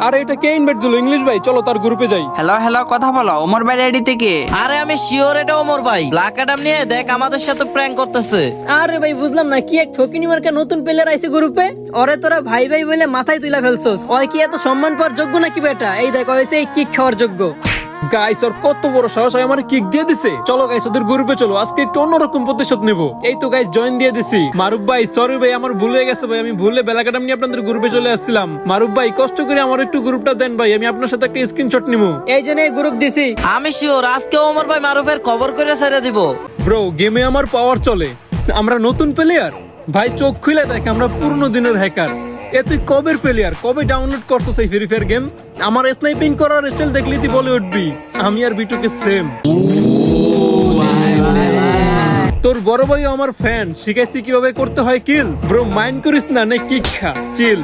আরে এটা কে ইনভাইট দিল? ইংলিশ ভাই, চলো তার গ্রুপে যাই। হ্যালো হ্যালো, কথা বলো। ওমর ভাই আইডি থেকে। আরে আমি শিওর এটা ওমর ভাই। ব্ল্যাক অ্যাডাম নিয়ে দেখ আমাদের সাথে প্র্যাঙ্ক করতেছে। আরে ভাই বুঝলাম না, কি এক ফকিনি মার্কা নতুন প্লেয়ার আইছে গ্রুপে। ওরে তোরা ভাই ভাই বলে মাথায় তুইলা ফেলছস। ওই কি এত সম্মান পাওয়ার যোগ্য নাকি বেটা? এই দেখ হইছে এই কিক খাওয়ার যোগ্য। গাইস ওর কত বড় সাহস, আমার কিক দিয়ে দিছে। চলো গাইস ওদের গ্রুপে চলো, আজকে একটু অন্যরকম প্রতিশোধ নেব। এই তো গাইস জয়েন দিয়ে দিছি। মারুফ ভাই সরি ভাই, আমার ভুল হয়ে গেছে ভাই, আমি ভুলে বেলাকাটাম নিয়ে আপনাদের গ্রুপে চলে আসছিলাম। মারুফ ভাই কষ্ট করে আমার একটু গ্রুপটা দেন ভাই, আমি আপনার সাথে একটা স্ক্রিনশট নিব। এই জন্য গ্রুপ দিছি। আমি শিওর আজকে ওমর ভাই মারুফের খবর করে ছেড়ে দিব। ব্রো গেমে আমার পাওয়ার চলে, আমরা নতুন প্লেয়ার ভাই, চোখ খুলে দেখ আমরা পুরনো দিনের হ্যাকার। এ তুই কবের প্লেয়ার, কবে ডাউনলোড করছো সেই ফ্রি ফায়ার গেম? আমার স্নাইপিং করার স্টাইল দেখলেই তুই বলে উঠবি আমি আর বিটুকে সেম। তোর বড় ভাই আমার ফ্যান, শিখাইছি কিভাবে করতে হয় কিল। ব্রো মাইন্ড করিস না, নে কিক খা, চিল।